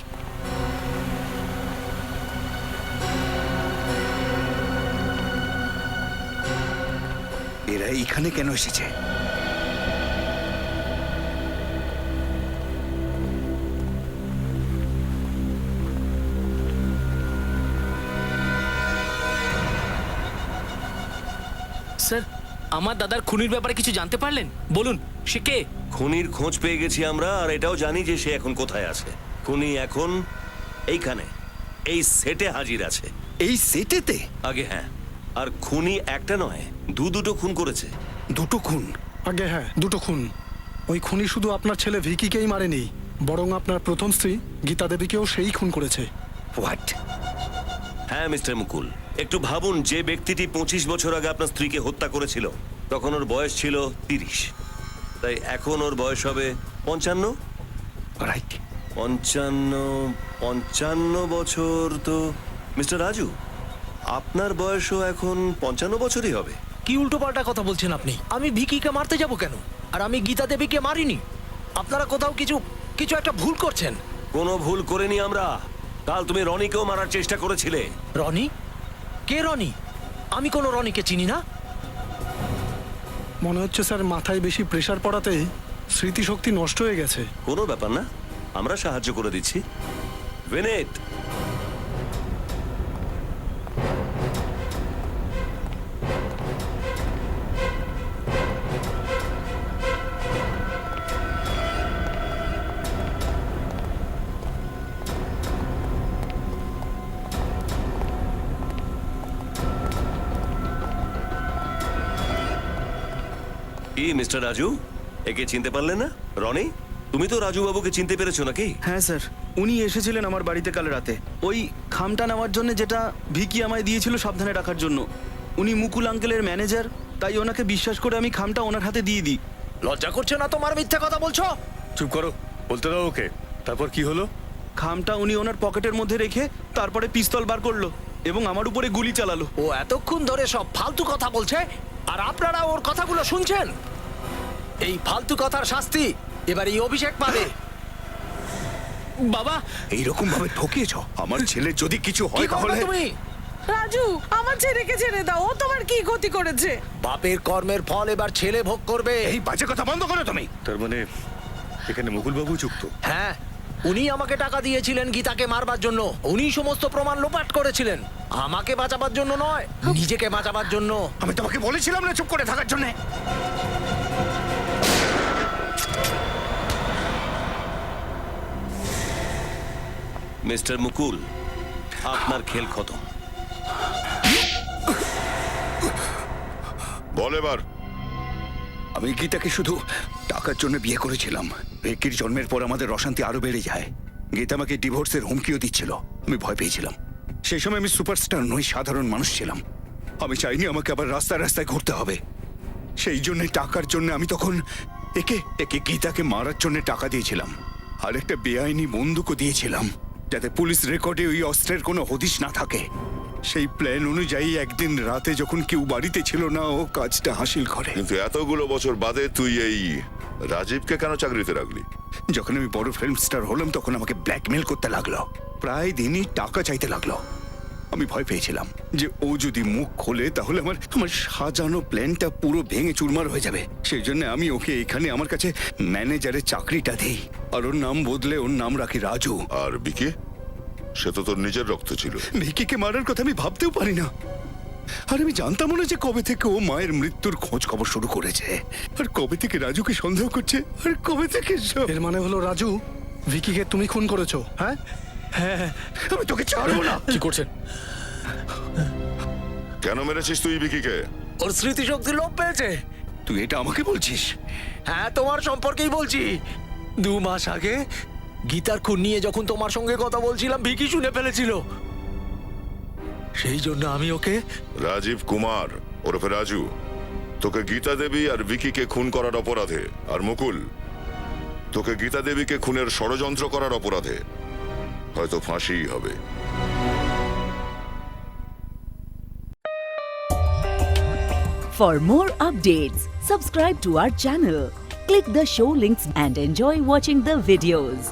এরা এইখানে কেন এসেছে? স্যার, আমার দাদার খুনির ব্যাপারে কিছু জানতে পারলেন? বলুন, সে কে? খুনির খোঁজ পেয়ে গেছি আমরা, আর এটাও জানি যে সে এখন কোথায় আছে। খুনি এখন এইখানে, এই সেটে হাজির আছে। এই সেটেতে? আগে হ্যাঁ, আর খুনি একটা নয়, দুটো খুন করেছে। দুটো খুন? আগে হ্যাঁ, দুটো খুন। ওই খুনি শুধু আপনার ছেলে ভিকিকেই মারেনি, বরং আপনার প্রথম স্ত্রী গীতা দেবীকেও সেই খুন করেছে। হোয়াট? হ্যাঁ মিস্টার মুকুল, একটু ভাবুন, যে ব্যক্তিটি 25 বছর আগে আপনার স্ত্রীকে হত্যা করেছিল তখন ওর বয়স ছিল 30, তাই এখন ওর বয়স হবে 55। রাইট। 55 বছর তো মিস্টার রাজু, আপনার বয়সও এখন 55 বছরই হবে। কি উল্টোপাল্টা কথা বলছেন আপনি? আমি ভিকিকে মারতে যাব কেন? আর আমি গীতা দেবীকে মারিনি। আপনারা কোথাও কিছু কিছু একটা ভুল করছেন। কোনো ভুল করিনি আমরা। কাল তুমি রনিকেও মারার চেষ্টা করেছিলে। রনি? কে রনি? আমি কোনো রনিকে চিনি না। মনে হচ্ছে স্যার মাথায় বেশি প্রেসার পড়াতে স্মৃতিশক্তি নষ্ট হয়ে গেছে। কোনো ব্যাপার না, আমরা সাহায্য করে দিচ্ছি। ভেনেট, কি মিস্টার রাজু, একে চিনতে পারলেন না? রনি, তুমি তো রাজু বাবুকে চিনতে পেরেছো নাকি? হ্যাঁ স্যার, উনি এসেছিলেন আমার বাড়িতে কাল রাতে ওই খামটা নেওয়ার জন্য, যেটা ভিকি আমায় দিয়েছিল সাবধানে রাখার জন্য। উনি মুকুল আঙ্কেলের ম্যানেজার, তাই ওনাকে বিশ্বাস করে আমি খামটা ওনার হাতে দিয়ে দিই। লজ্জা করছে না তোমার মিথ্যা কথা বলছো? চুপ করো, বলতে দাও ওকে। তারপর কি হলো? খামটা উনি ওনার পকেটের মধ্যে রেখে তারপরে পিস্তল বার করলো এবং আমার উপরে গুলি চালালো। ও এতক্ষণ ধরে সব ফালতু কথা বলছে, আর আপনারা ওর কথাগুলো শুনছেন। এই ফালতু কথার শাস্তি এবার এই অভিষেক পাবে। বাবা, এইরকম ভাবে ঠকিয়েছ আমার ছেলে, যদি কিছু কি হয় করবে তাহলে? তুমি? রাজু, আমার ছেলেকে ছেড়ে দাও, ও তোমার কি ক্ষতি করেছে? বাপের কর্মের ফল এবার ছেলে ভোগ করবে। এই বাজে কথা বন্ধ করো তুমি। তার মানে এখানে মুকুলবাবু যুক্ত? হ্যাঁ, উনি আমাকে টাকা দিয়েছিলেন গীতাকে মারবার জন্য। উনি সমস্ত প্রমাণ লোপাট করেছিলেন, আমাকে বাঁচাবার জন্য নয়, নিজেকে বাঁচাবার জন্য। আমি তোমাকে বলেছিলাম না চুপ করে থাকার জন্য। মিস্টার মুকুল, আপনার খেল খতম। বল এবার। আমি গীতাকে শুধু টাকার জন্য বিয়ে করেছিলাম। ভিকির জন্মের পর আমাদের অশান্তি আরো বেড়ে যায়। গীতা আমাকে ডিভোর্সের হুমকিও দিচ্ছিল, আমি ভয় পেয়েছিলাম। সেই সময় আমি সুপারস্টার নই, সাধারণ মানুষ ছিলাম। আমি চাইনি আমাকে আবার রাস্তায় রাস্তায় ঘুরতে হবে। সেই জন্য টাকার জন্য আমি তখন একে একে গীতাকে মারার জন্য টাকা দিয়েছিলাম, আর একটা বেআইনি বন্দুকও দিয়েছিলাম, যাতে পুলিশ রেকর্ডে ওই অস্ত্রের কোনো হদিশ না থাকে। সেই প্ল্যান অনুযায়ী একদিন রাতে যখন কেউ বাড়িতে ছিল না, ও কাজটা হাসিল করে। কিন্তু এতগুলো বছর বাদে তুই এই রাজীবকে কেন চাকরিতে রাখলি? যখন আমি বড় ফিল্ম স্টার হলাম তখন আমাকে ব্ল্যাকমেল করতে লাগলো, প্রায় দিনই টাকা চাইতে লাগলো। আমি ভয় পেয়েছিলাম যে ও যদি মুখ খোলে তাহলে আমার সাজানো প্ল্যানটা পুরো ভেঙে চুরমার হয়ে যাবে। সেই জন্য আমি ওকে এখানে আমার কাছে ম্যানেজারের চাকরিটা দিই, আর ওর নাম বদলে ওর নাম রাখি রাজু। আর বিকে? সে তো তোর নিজের রক্ত ছিল। ভিকিকে মারার কথা আমি ভাবতেও পারি না। আর আমি জানতাম না যে কবে থেকে ও মায়ের মৃত্যুর খোঁজ খবর শুরু করেছে, আর কবে থেকে রাজুকে সন্দেহ করছে, আর কবে থেকে এর মানে হলো রাজু, ভিকিকে তুমি খুন করেছো? হ্যাঁ হ্যাঁ, আমি তোকে ছাড়বো না। কি করছেন? কেন মেরেছিস তুই ভিকিকে? ওর স্মৃতিশক্তি লোপ পেয়েছে। তুই এটা আমাকে বলছিস? হ্যাঁ, তোমার সম্পর্কেই বলছি। 2 মাস আগে গীতার খুন নিয়ে যখন তোমার সঙ্গে কথা বলছিলাম, ভিকি শুনে ফেলেছিল। সেই জন্য আমি ওকে রাজীব কুমার ওরফে রাজু, তোকে গীতা দেবী আর ভিকিকে খুন করার অপরাধে, আর মুকুল তোকে গীতা দেবীকে খুনের ষড়যন্ত্র করার অপরাধে হয়তো ফাঁসিই হবে। For more updates, subscribe to our channel, click the show links and enjoy watching the videos.